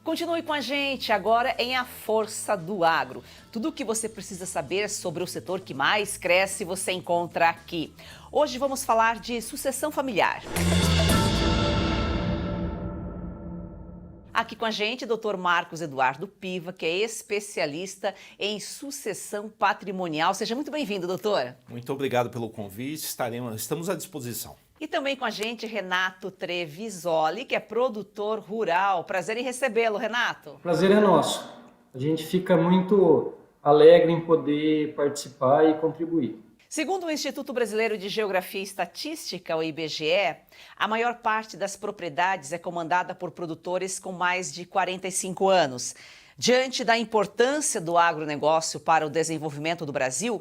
Continue com a gente agora em A Força do Agro. Tudo o que você precisa saber sobre o setor que mais cresce você encontra aqui. Hoje vamos falar de sucessão familiar. Aqui com a gente, Dr. Marcos Eduardo Piva, que é especialista em sucessão patrimonial. Seja muito bem-vindo, doutor. Muito obrigado pelo convite, estamos à disposição. E também com a gente, Renato Trevisoli, que é produtor rural. Prazer em recebê-lo, Renato. Prazer é nosso. A gente fica muito alegre em poder participar e contribuir. Segundo o Instituto Brasileiro de Geografia e Estatística, o IBGE, a maior parte das propriedades é comandada por produtores com mais de 45 anos. Diante da importância do agronegócio para o desenvolvimento do Brasil,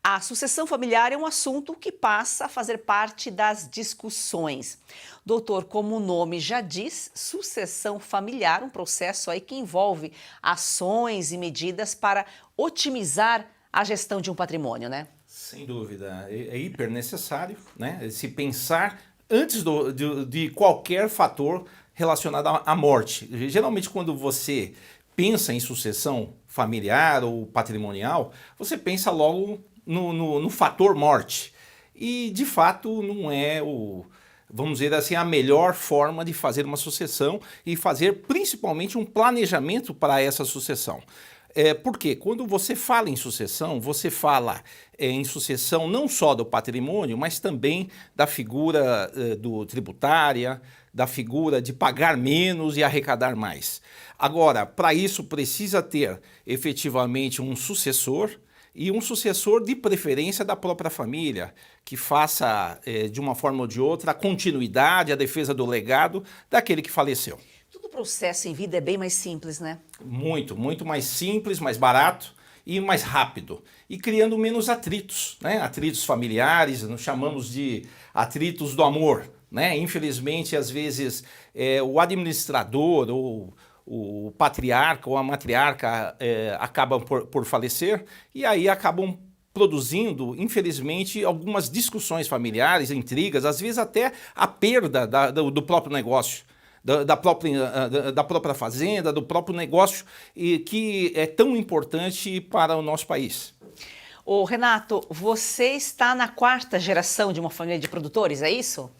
a sucessão familiar é um assunto que passa a fazer parte das discussões. Doutor, como o nome já diz, sucessão familiar, um processo aí que envolve ações e medidas para otimizar a gestão de um patrimônio, né? Sem dúvida, é hiper necessário, né? Se pensar antes de qualquer fator relacionado à morte. Geralmente quando você pensa em sucessão familiar ou patrimonial, você pensa logo no fator morte. E de fato não é vamos dizer assim, a melhor forma de fazer uma sucessão e fazer principalmente um planejamento para essa sucessão. Porque quando você fala em sucessão, você fala em sucessão não só do patrimônio, mas também da figura tributária, da figura de pagar menos e arrecadar mais. Agora, para isso precisa ter efetivamente um sucessor, e um sucessor de preferência da própria família, que faça de uma forma ou de outra a continuidade, a defesa do legado daquele que faleceu. Todo processo em vida é bem mais simples, né? Muito mais simples, mais barato e mais rápido. E criando menos atritos, né? Atritos familiares, nós chamamos de atritos do amor, né? Infelizmente, às vezes, o administrador ou o patriarca ou a matriarca acabam por falecer e aí acabam produzindo, infelizmente, algumas discussões familiares, intrigas, às vezes até a perda do próprio negócio. Da própria fazenda, do próprio negócio, e que é tão importante para o nosso país. Ô Renato, você está na quarta geração de uma família de produtores, é isso?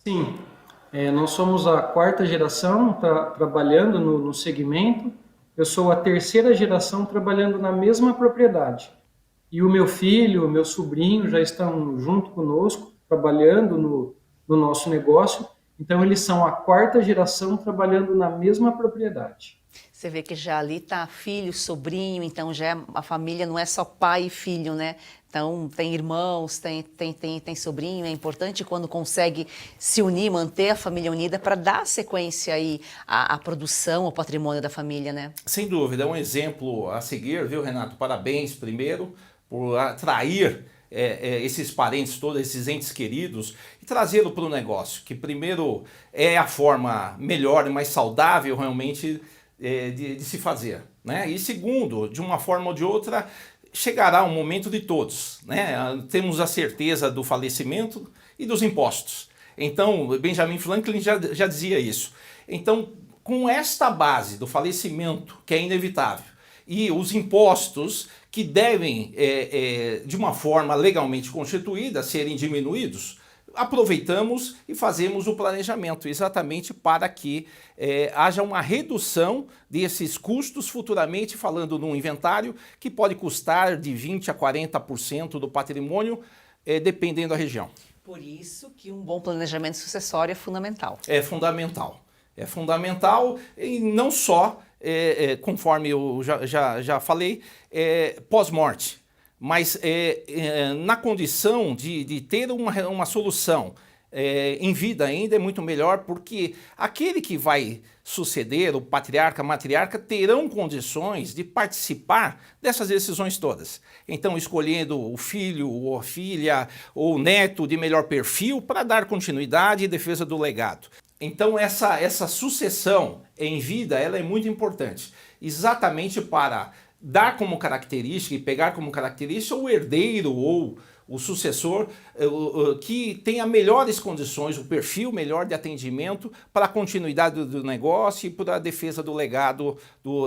Sim, nós somos a quarta geração trabalhando no segmento. Eu sou a terceira geração trabalhando na mesma propriedade. E o meu filho, o meu sobrinho já estão junto conosco, trabalhando no nosso negócio. Então, eles são a quarta geração trabalhando na mesma propriedade. Você vê que já ali está filho, sobrinho, então já a família não é só pai e filho, né? Então, tem irmãos, tem sobrinho. É importante quando consegue se unir, manter a família unida para dar sequência aí à produção, ao patrimônio da família, né? Sem dúvida, é um exemplo a seguir, viu, Renato? Parabéns, primeiro, por atrair esses parentes todos, esses entes queridos, e trazê-lo para o negócio, que primeiro é a forma melhor e mais saudável realmente de se fazer, né? E segundo, de uma forma ou de outra, chegará o momento de todos, né? Temos a certeza do falecimento e dos impostos. Então, Benjamin Franklin já dizia isso. Então, com esta base do falecimento, que é inevitável, e os impostos que devem, de uma forma legalmente constituída, serem diminuídos, aproveitamos e fazemos o planejamento exatamente para que haja uma redução desses custos futuramente, falando num inventário que pode custar de 20% a 40% do patrimônio, dependendo da região. Por isso que um bom planejamento sucessório é fundamental. É fundamental. É fundamental e não só, conforme eu já falei, pós-morte, mas na condição de ter uma solução em vida ainda é muito melhor, porque aquele que vai suceder, o patriarca, a matriarca, terão condições de participar dessas decisões todas. Então, escolhendo o filho ou a filha ou o neto de melhor perfil para dar continuidade e defesa do legado. Então, essa sucessão em vida ela é muito importante, exatamente para dar como característica e pegar como característica o herdeiro ou o sucessor que tenha melhores condições, o perfil melhor de atendimento para a continuidade do negócio e para a defesa do legado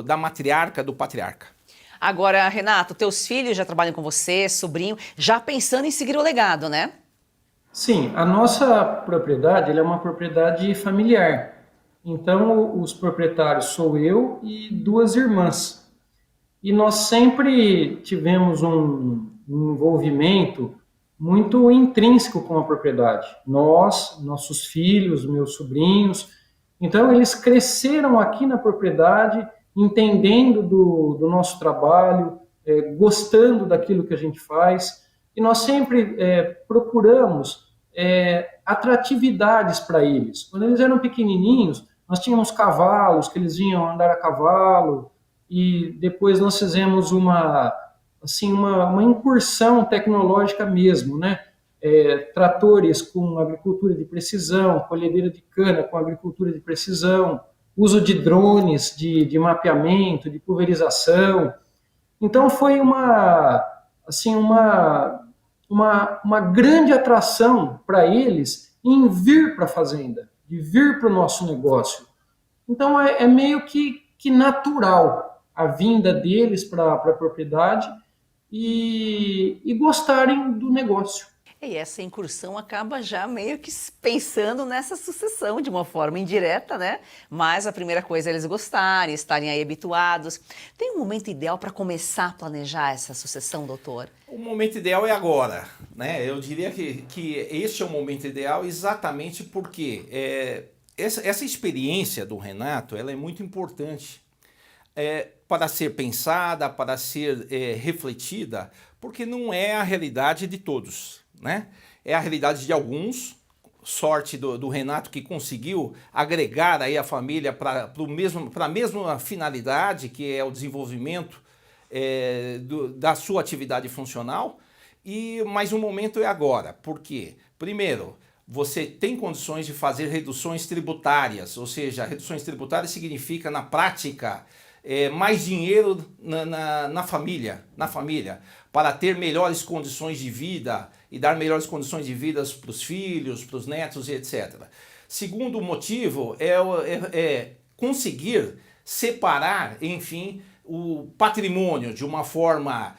da matriarca, do patriarca. Agora, Renato, teus filhos já trabalham com você, sobrinho, já pensando em seguir o legado, né? Sim, a nossa propriedade ela é uma propriedade familiar. Então, os proprietários sou eu e duas irmãs. E nós sempre tivemos um envolvimento muito intrínseco com a propriedade. Nós, nossos filhos, meus sobrinhos. Então, eles cresceram aqui na propriedade, entendendo do nosso trabalho, gostando daquilo que a gente faz. E nós sempre procuramos atratividades para eles. Quando eles eram pequenininhos, nós tínhamos cavalos, que eles vinham andar a cavalo, e depois nós fizemos uma incursão tecnológica mesmo, né? Tratores com agricultura de precisão, colhedeira de cana com agricultura de precisão, uso de drones de mapeamento, de pulverização. Então foi uma grande atração para eles em vir para a fazenda, de vir para o nosso negócio. Então é meio que natural a vinda deles para a propriedade e gostarem do negócio. E essa incursão acaba já meio que pensando nessa sucessão de uma forma indireta, né? Mas a primeira coisa é eles gostarem, estarem aí habituados. Tem um momento ideal para começar a planejar essa sucessão, doutor? O momento ideal é agora, né? Eu diria que este é o momento ideal exatamente porque essa experiência do Renato ela é muito importante para ser pensada, para ser refletida, porque não é a realidade de todos, né? É a realidade de alguns, sorte do Renato que conseguiu agregar aí a família para a mesma finalidade, que é o desenvolvimento da sua atividade funcional, mas o momento é agora. Por quê? Primeiro, você tem condições de fazer reduções tributárias, ou seja, reduções tributárias significa, na prática, mais dinheiro na família, para ter melhores condições de vida e dar melhores condições de vida para os filhos, para os netos e etc. Segundo motivo é conseguir separar, enfim, o patrimônio de uma forma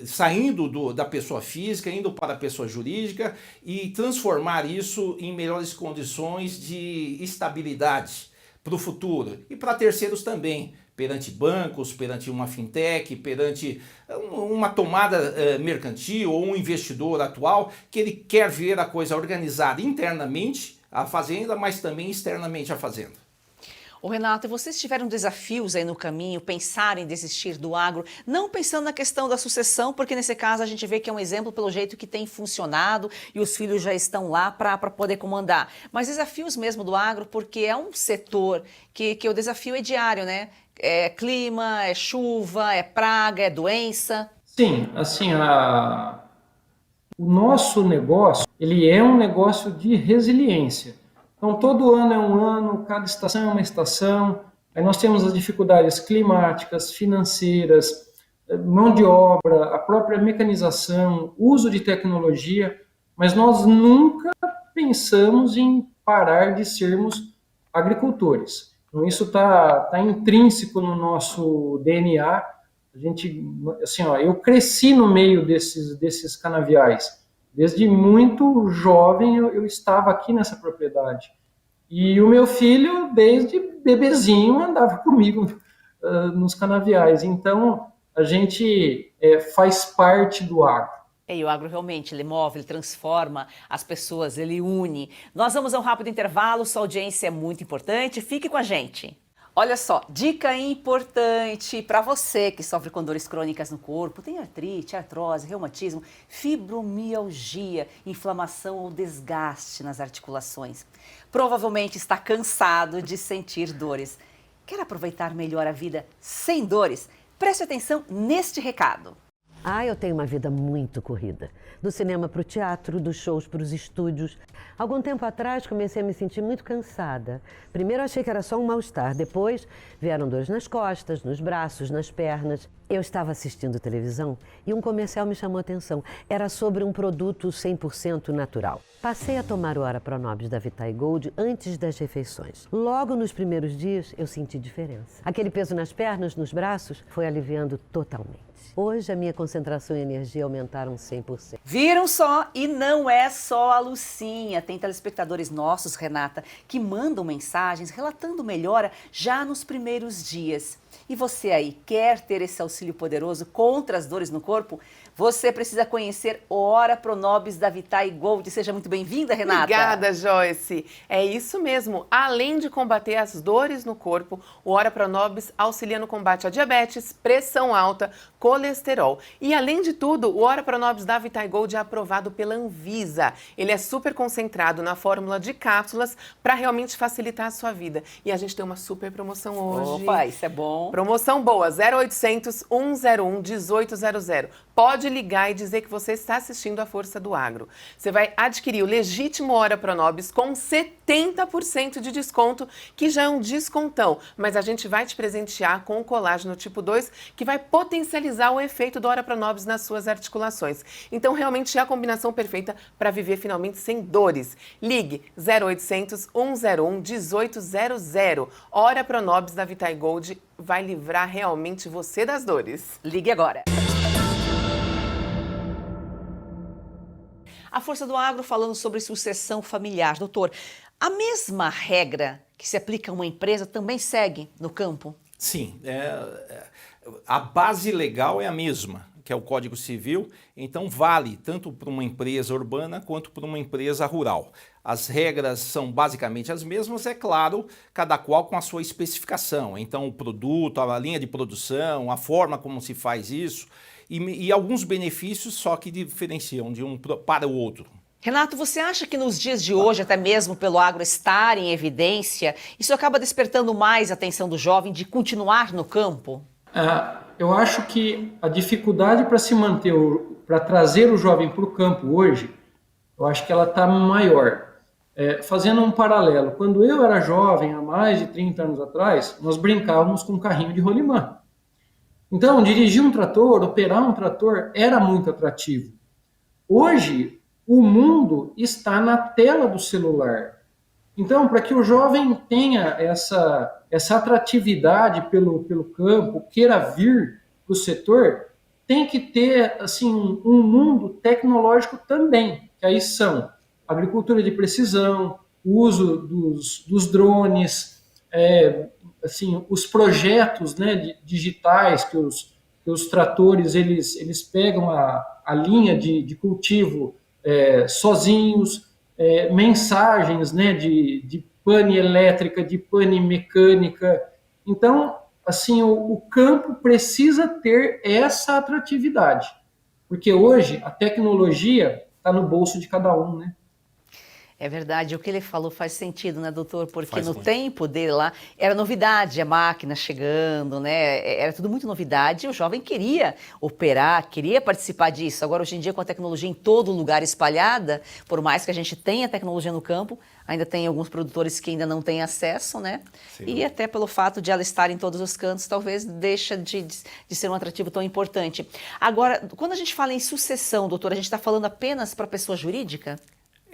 saindo da pessoa física, indo para a pessoa jurídica e transformar isso em melhores condições de estabilidade para o futuro e para terceiros também, perante bancos, perante uma fintech, perante uma tomada mercantil ou um investidor atual que ele quer ver a coisa organizada internamente, a fazenda, mas também externamente a fazenda. Ô Renato, vocês tiveram desafios aí no caminho, pensaram em desistir do agro, não pensando na questão da sucessão, porque nesse caso a gente vê que é um exemplo pelo jeito que tem funcionado e os filhos já estão lá para poder comandar. Mas desafios mesmo do agro, porque é um setor que o desafio é diário, né? É clima, é chuva, é praga, é doença. Sim, assim, o nosso negócio, ele é um negócio de resiliência. Então, todo ano é um ano, cada estação é uma estação. Aí nós temos as dificuldades climáticas, financeiras, mão de obra, a própria mecanização, uso de tecnologia, mas nós nunca pensamos em parar de sermos agricultores. Então, isso está intrínseco no nosso DNA. A gente, assim, eu cresci no meio desses canaviais. Desde muito jovem eu estava aqui nessa propriedade. E o meu filho, desde bebezinho, andava comigo nos canaviais. Então, a gente faz parte do agro. E o agro realmente, ele move, ele transforma as pessoas, ele une. Nós vamos a um rápido intervalo, sua audiência é muito importante, fique com a gente. Olha só, dica importante para você que sofre com dores crônicas no corpo, tem artrite, artrose, reumatismo, fibromialgia, inflamação ou desgaste nas articulações. Provavelmente está cansado de sentir dores. Quer aproveitar melhor a vida sem dores? Preste atenção neste recado. Ah, eu tenho uma vida muito corrida. Do cinema para o teatro, dos shows para os estúdios. Algum tempo atrás comecei a me sentir muito cansada. Primeiro achei que era só um mal-estar, depois vieram dores nas costas, nos braços, nas pernas. Eu estava assistindo televisão e um comercial me chamou a atenção. Era sobre um produto 100% natural. Passei a tomar o Ora Pronobis da Vitae Gold antes das refeições. Logo nos primeiros dias eu senti diferença. Aquele peso nas pernas, nos braços, foi aliviando totalmente. Hoje a minha concentração e energia aumentaram 100%. Viram só? E não é só a Lucinha. Tem telespectadores nossos, Renata, que mandam mensagens relatando melhora já nos primeiros dias. E você aí, quer ter esse auxílio poderoso contra as dores no corpo? Você precisa conhecer o Ora Pronobis da Vitae Gold. Seja muito bem-vinda, Renata. Obrigada, Joyce. É isso mesmo. Além de combater as dores no corpo, o Ora Pronobis auxilia no combate à diabetes, pressão alta, colesterol. E além de tudo, o Ora Pronobis da Vitae Gold é aprovado pela Anvisa. Ele é super concentrado na fórmula de cápsulas para realmente facilitar a sua vida. E a gente tem uma super promoção hoje. Opa, isso é bom. Promoção boa, 0800 101 1800. Pode ligar e dizer que você está assistindo a Força do Agro. Você vai adquirir o legítimo Ora Pronobis com 70% de desconto, que já é um descontão. Mas a gente vai te presentear com o colágeno tipo 2, que vai potencializar o efeito do Ora Pronobis nas suas articulações. Então, realmente é a combinação perfeita para viver finalmente sem dores. Ligue 0800 101 1800. Ora Pronobis da Vitae Gold vai livrar realmente você das dores. Ligue agora. A Força do Agro falando sobre sucessão familiar. Doutor, a mesma regra que se aplica a uma empresa também segue no campo? Sim, a base legal é a mesma, que é o Código Civil, então vale tanto para uma empresa urbana quanto para uma empresa rural. As regras são basicamente as mesmas, é claro, cada qual com a sua especificação. Então o produto, a linha de produção, a forma como se faz isso e alguns benefícios só que diferenciam de um para o outro. Renato, você acha que nos dias de hoje, até mesmo pelo agro estar em evidência, isso acaba despertando mais a atenção do jovem de continuar no campo? Eu acho que a dificuldade para se manter, para trazer o jovem para o campo hoje, eu acho que ela está maior. Fazendo um paralelo, quando eu era jovem, há mais de 30 anos atrás, nós brincávamos com um carrinho de rolimã. Então, dirigir um trator, operar um trator, era muito atrativo. Hoje, o mundo está na tela do celular. Então, para que o jovem tenha essa atratividade pelo campo, queira vir para o setor, tem que ter assim, um mundo tecnológico também, que aí são agricultura de precisão, o uso dos drones, assim, os projetos, né, digitais que os tratores eles pegam a linha de cultivo sozinhos, mensagens, né, de pane elétrica, de pane mecânica. Então, assim, o campo precisa ter essa atratividade, porque hoje a tecnologia está no bolso de cada um, né? É verdade, o que ele falou faz sentido, né, doutor? Porque Faz no muito. tempo dele lá era novidade, a máquina chegando, né? Era tudo muito novidade e o jovem queria operar, queria participar disso. Agora, hoje em dia, com a tecnologia em todo lugar espalhada, por mais que a gente tenha tecnologia no campo, ainda tem alguns produtores que ainda não têm acesso, né? Sim. E até pelo fato de ela estar em todos os cantos, talvez deixa de ser um atrativo tão importante. Agora, quando a gente fala em sucessão, doutor, a gente está falando apenas para pessoa jurídica?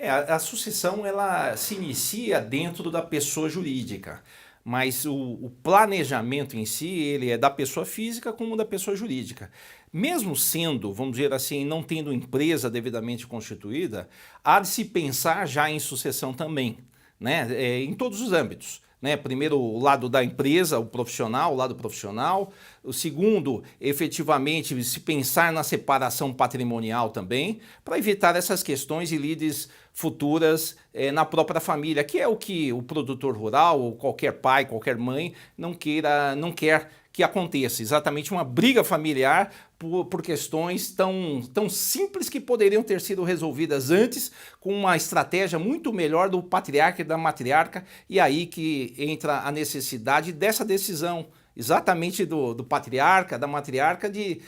A sucessão ela se inicia dentro da pessoa jurídica, mas o planejamento em si ele é da pessoa física como da pessoa jurídica. Mesmo sendo, vamos dizer assim, não tendo empresa devidamente constituída, há de se pensar já em sucessão também, né? Em todos os âmbitos. Né? Primeiro, o lado da empresa, o lado profissional. O segundo, efetivamente, se pensar na separação patrimonial também, para evitar essas questões e lides futuras na própria família, que é o que o produtor rural, ou qualquer pai, qualquer mãe, não quer que aconteça. Exatamente uma briga familiar por questões tão simples que poderiam ter sido resolvidas antes com uma estratégia muito melhor do patriarca e da matriarca, e aí que entra a necessidade dessa decisão, exatamente do patriarca, da matriarca, de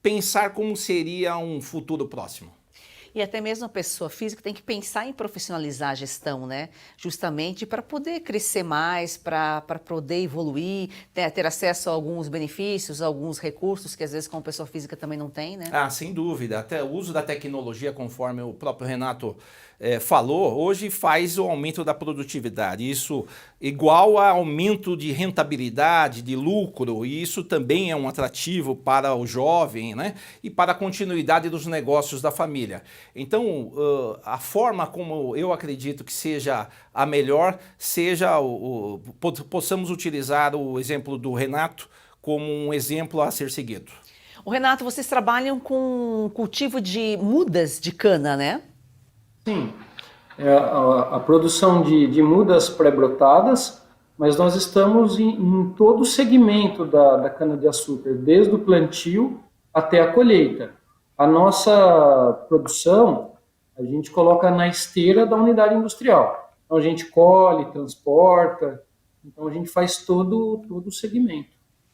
pensar como seria um futuro próximo. E até mesmo a pessoa física tem que pensar em profissionalizar a gestão, né? Justamente para poder crescer mais, para poder evoluir, ter acesso a alguns benefícios, a alguns recursos que às vezes como pessoa física também não tem, né? Ah, sem dúvida. Até o uso da tecnologia, conforme o próprio Renato falou, hoje faz o aumento da produtividade. Isso igual a aumento de rentabilidade, de lucro, e isso também é um atrativo para o jovem, né? E para a continuidade dos negócios da família. Então, a forma como eu acredito que seja a melhor, seja possamos utilizar o exemplo do Renato como um exemplo a ser seguido. O Renato, vocês trabalham com cultivo de mudas de cana, né? Sim, a produção de mudas pré-brotadas, mas nós estamos em todo o segmento da cana-de-açúcar, desde o plantio até a colheita. A nossa produção, a gente coloca na esteira da unidade industrial. Então a gente colhe, transporta, então a gente faz todo o segmento.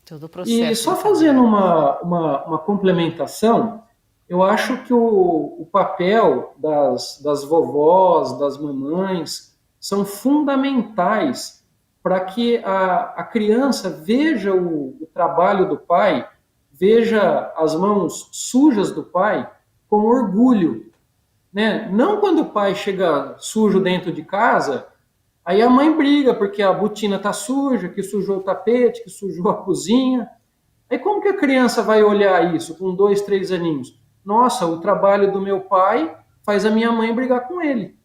Todo o processo. E só fazendo uma complementação, eu acho que o papel das vovós, das mamães, são fundamentais para que a criança veja o trabalho do pai, veja as mãos sujas do pai com orgulho, né? Não quando o pai chega sujo dentro de casa, aí a mãe briga porque a botina está suja, que sujou o tapete, que sujou a cozinha. Aí como que a criança vai olhar isso com 2, 3 aninhos? Nossa, o trabalho do meu pai faz a minha mãe brigar com ele.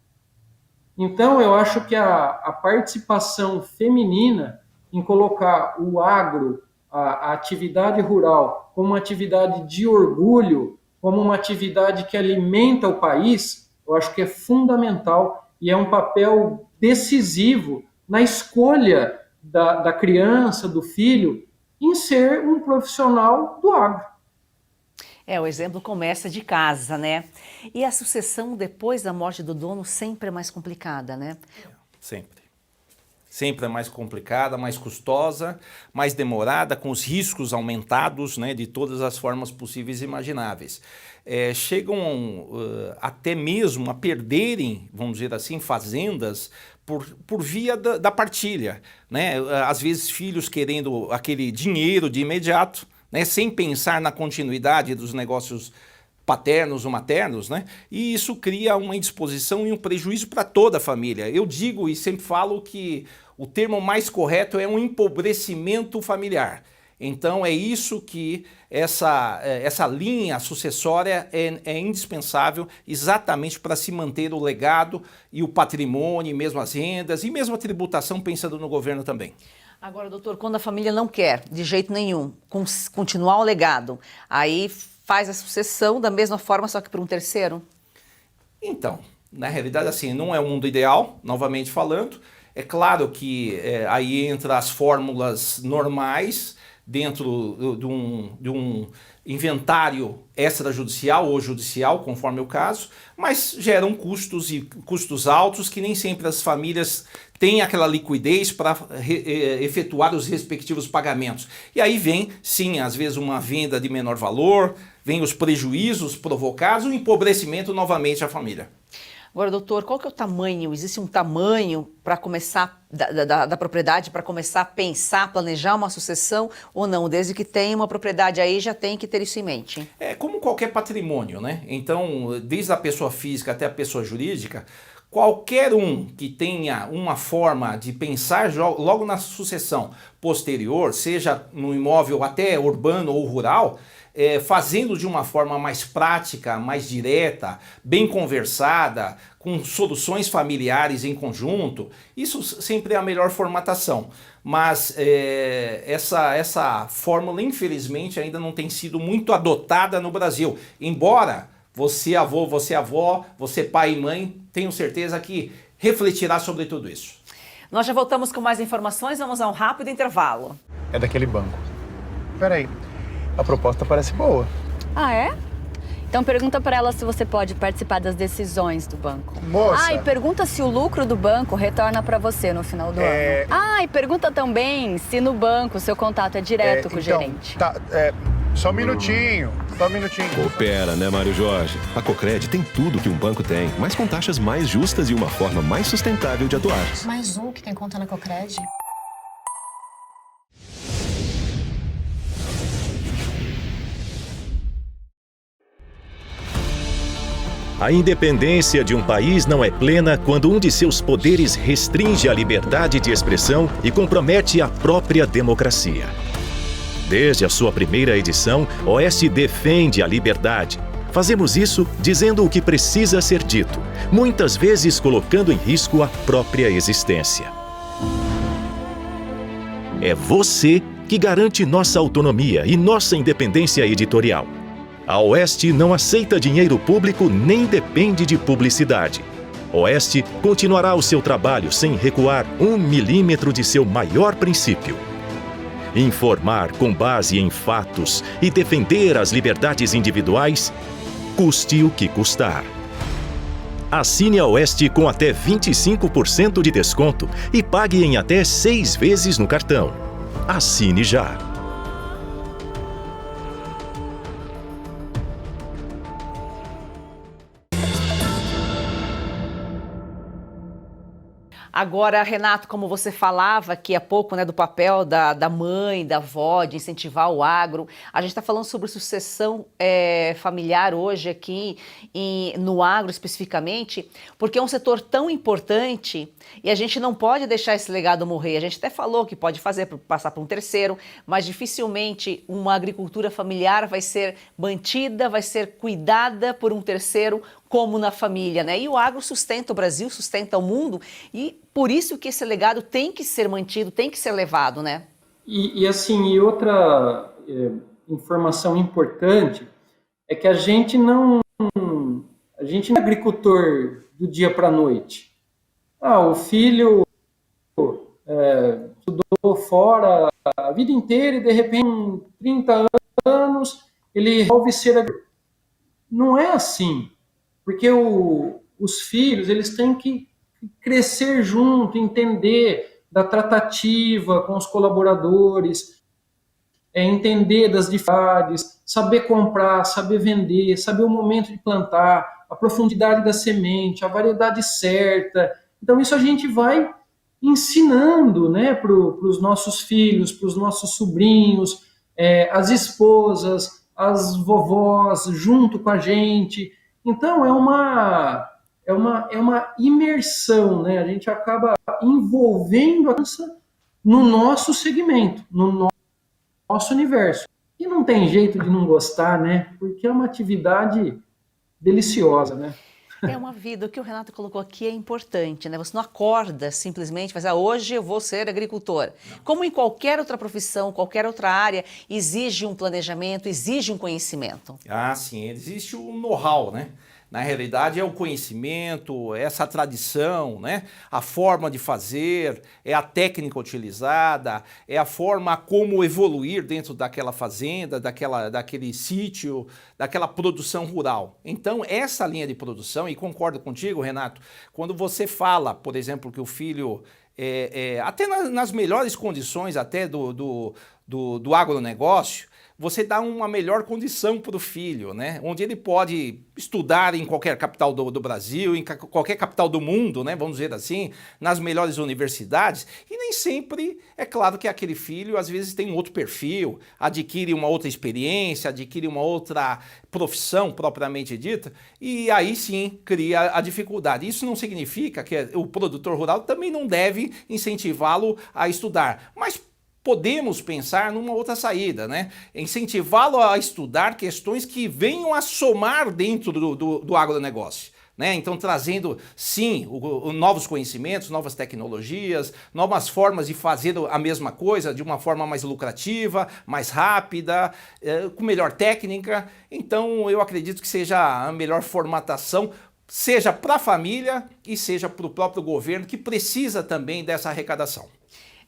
Então, eu acho que a participação feminina em colocar o agro, a atividade rural, como uma atividade de orgulho, como uma atividade que alimenta o país, eu acho que é fundamental e é um papel decisivo na escolha da criança, do filho, em ser um profissional do agro. O exemplo começa de casa, né? E a sucessão depois da morte do dono sempre é mais complicada, né? Sempre. Sempre é mais complicada, mais custosa, mais demorada, com os riscos aumentados, né, de todas as formas possíveis e imagináveis. Chegam até mesmo a perderem, vamos dizer assim, fazendas por via da partilha, né? Às vezes filhos querendo aquele dinheiro de imediato, né, sem pensar na continuidade dos negócios paternos ou maternos, né? E isso cria uma indisposição e um prejuízo para toda a família. Eu digo e sempre falo que o termo mais correto é um empobrecimento familiar. Então é isso que essa linha sucessória é indispensável exatamente para se manter o legado e o patrimônio, e mesmo as rendas e mesmo a tributação, pensando no governo também. Agora, doutor, quando a família não quer, de jeito nenhum, continuar o legado, aí faz a sucessão da mesma forma, só que para um terceiro? Então, na realidade, assim, não é o mundo ideal, novamente falando. É claro que aí entra as fórmulas normais dentro de um inventário extrajudicial ou judicial, conforme o caso, mas geram custos altos que nem sempre as famílias têm aquela liquidez para efetuar os respectivos pagamentos. E aí vem, sim, às vezes uma venda de menor valor, vem os prejuízos provocados, o empobrecimento novamente da família. Agora, doutor, qual que é o tamanho? Existe um tamanho para começar da propriedade, para começar a pensar, planejar uma sucessão ou não? Desde que tenha uma propriedade aí, já tem que ter isso em mente. É como qualquer patrimônio, né? Então, desde a pessoa física até a pessoa jurídica, qualquer um que tenha uma forma de pensar logo na sucessão posterior, seja no imóvel até urbano ou rural, fazendo de uma forma mais prática, mais direta, bem conversada, com soluções familiares em conjunto, isso sempre é a melhor formatação. Mas essa fórmula, infelizmente, ainda não tem sido muito adotada no Brasil. Embora você avô, você avó, você pai e mãe, tenho certeza que refletirá sobre tudo isso. Nós já voltamos com mais informações, vamos a um rápido intervalo. É daquele banco. Peraí. A proposta parece boa. Ah, é? Então pergunta para ela se você pode participar das decisões do banco. Moça! Ah, e pergunta se o lucro do banco retorna para você no final do ano. Ah, e pergunta também se no banco o seu contato é direto com o gerente. Tá, Só um minutinho. Coopera, né, Mário Jorge? A Cocred tem tudo que um banco tem, mas com taxas mais justas e uma forma mais sustentável de atuar. Mais um que tem conta na Cocred. A independência de um país não é plena quando um de seus poderes restringe a liberdade de expressão e compromete a própria democracia. Desde a sua primeira edição, Oeste defende a liberdade. Fazemos isso dizendo o que precisa ser dito, muitas vezes colocando em risco a própria existência. É você que garante nossa autonomia e nossa independência editorial. A Oeste não aceita dinheiro público nem depende de publicidade. Oeste continuará o seu trabalho sem recuar 1 milímetro de seu maior princípio. Informar com base em fatos e defender as liberdades individuais, custe o que custar. Assine a Oeste com até 25% de desconto e pague em até 6 vezes no cartão. Assine já! Agora, Renato, como você falava aqui há pouco, né, do papel da mãe, da avó, de incentivar o agro, a gente está falando sobre sucessão familiar hoje aqui no agro especificamente, porque é um setor tão importante e a gente não pode deixar esse legado morrer. A gente até falou que pode passar para um terceiro, mas dificilmente uma agricultura familiar vai ser mantida, vai ser cuidada por um terceiro, como na família, né? E o agro sustenta o Brasil, sustenta o mundo, e por isso que esse legado tem que ser mantido, tem que ser levado, né? E outra informação importante é que a gente não é agricultor do dia para a noite. O filho estudou fora a vida inteira e de repente, com 30 anos, ele resolve ser agricultor. Não é assim. Porque os filhos, eles têm que crescer junto, entender da tratativa com os colaboradores, entender das dificuldades, saber comprar, saber vender, saber o momento de plantar, a profundidade da semente, a variedade certa. Então isso a gente vai ensinando, né, para os nossos filhos, para os nossos sobrinhos, as esposas, as vovós, junto com a gente. Então, é uma imersão, né? A gente acaba envolvendo a criança no nosso segmento, no nosso universo. E não tem jeito de não gostar, né? Porque é uma atividade deliciosa, né? É uma vida, o que o Renato colocou aqui é importante, né? Você não acorda simplesmente e fala, hoje eu vou ser agricultor. Como em qualquer outra profissão, qualquer outra área, exige um planejamento, exige um conhecimento. Sim, existe o know-how, né? Na realidade é o conhecimento, essa tradição, né? A forma de fazer, é a técnica utilizada, é a forma como evoluir dentro daquela fazenda, daquele sítio, daquela produção rural. Então essa linha de produção, e concordo contigo, Renato, quando você fala, por exemplo, que o filho, até nas melhores condições até do agronegócio, você dá uma melhor condição para o filho, né? Onde ele pode estudar em qualquer capital do Brasil, em qualquer capital do mundo, né? Vamos dizer assim, nas melhores universidades. E nem sempre, é claro que aquele filho às vezes tem um outro perfil, adquire uma outra experiência, adquire uma outra profissão propriamente dita, e aí sim cria a dificuldade. Isso não significa que o produtor rural também não deve incentivá-lo a estudar, mas podemos pensar numa outra saída, né? Incentivá-lo a estudar questões que venham a somar dentro do agronegócio, né? Então trazendo, sim, novos conhecimentos, novas tecnologias, novas formas de fazer a mesma coisa de uma forma mais lucrativa, mais rápida, com melhor técnica. Então eu acredito que seja a melhor formatação, seja para a família e seja para o próprio governo, que precisa também dessa arrecadação.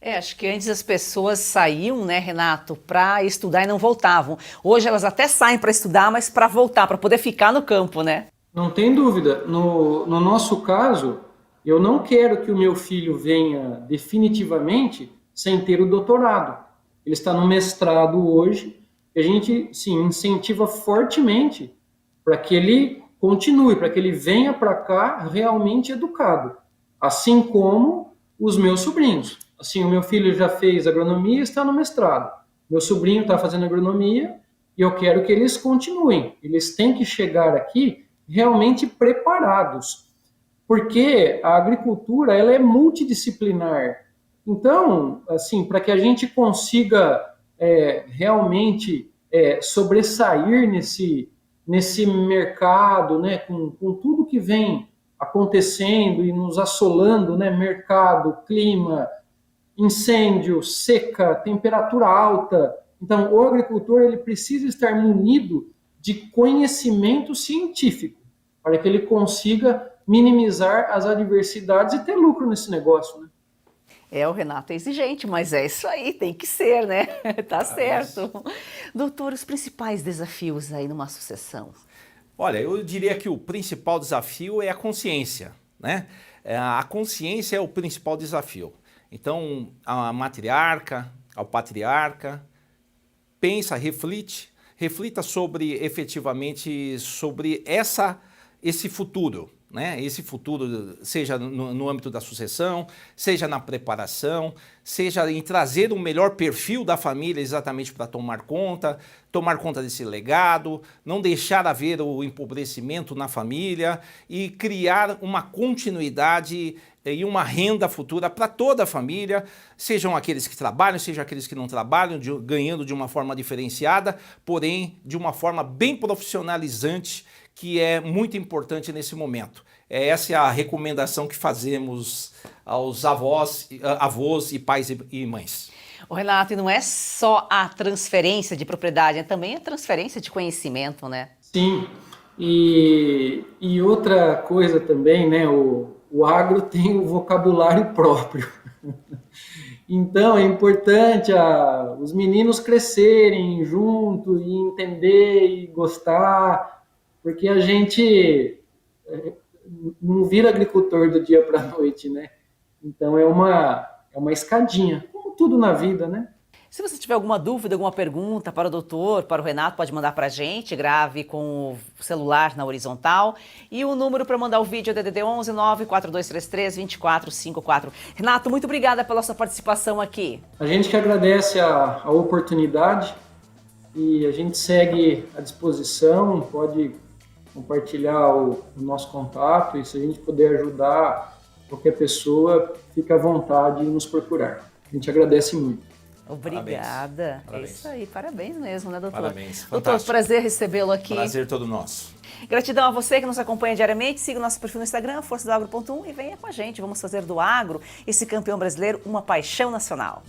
Acho que antes as pessoas saíam, né, Renato, para estudar e não voltavam. Hoje elas até saem para estudar, mas para voltar, para poder ficar no campo, né? Não tem dúvida. No nosso caso, eu não quero que o meu filho venha definitivamente sem ter o doutorado. Ele está no mestrado hoje e a gente, sim, incentiva fortemente para que ele continue, para que ele venha para cá realmente educado, assim como os meus sobrinhos. Assim, o meu filho já fez agronomia e está no mestrado. Meu sobrinho está fazendo agronomia e eu quero que eles continuem. Eles têm que chegar aqui realmente preparados, porque a agricultura ela é multidisciplinar. Então, assim, para que a gente consiga realmente sobressair nesse mercado, né, com tudo que vem acontecendo e nos assolando, né, mercado, clima, incêndio, seca, temperatura alta. Então, o agricultor ele precisa estar munido de conhecimento científico para que ele consiga minimizar as adversidades e ter lucro nesse negócio, né? O Renato é exigente, mas é isso aí, tem que ser, né? Tá certo. Doutor, os principais desafios aí numa sucessão? Olha, eu diria que o principal desafio é a consciência, né? A consciência é o principal desafio. Então, a matriarca, ao patriarca, pensa, reflita sobre, efetivamente, sobre esse futuro, né? Esse futuro, seja no âmbito da sucessão, seja na preparação, seja em trazer um melhor perfil da família exatamente para tomar conta desse legado, não deixar haver o empobrecimento na família e criar uma continuidade e uma renda futura para toda a família, sejam aqueles que trabalham, sejam aqueles que não trabalham, ganhando de uma forma diferenciada, porém de uma forma bem profissionalizante, que é muito importante nesse momento. Essa é a recomendação que fazemos aos avós e pais e mães. O Renato, e não é só a transferência de propriedade, é também a transferência de conhecimento, né? Sim, e outra coisa também, né, o agro tem um vocabulário próprio. Então, é importante os meninos crescerem junto e entender e gostar, porque a gente não vira agricultor do dia para a noite, né? Então, é uma escadinha, como tudo na vida, né? Se você tiver alguma dúvida, alguma pergunta para o doutor, para o Renato, pode mandar para a gente, grave com o celular na horizontal. E o número para mandar o vídeo é DDD 11 94233 2454. Renato, muito obrigada pela sua participação aqui. A gente que agradece a oportunidade e a gente segue à disposição, pode compartilhar o nosso contato e se a gente puder ajudar qualquer pessoa, fica à vontade de nos procurar. A gente agradece muito. Obrigada. Parabéns. É isso aí, parabéns mesmo, né, doutor? Parabéns, doutor, fantástico. prazer recebê-lo aqui. Prazer todo nosso. Gratidão a você que nos acompanha diariamente. Siga o nosso perfil no Instagram, Força do Agro.1 e venha com a gente. Vamos fazer do agro, esse campeão brasileiro, uma paixão nacional.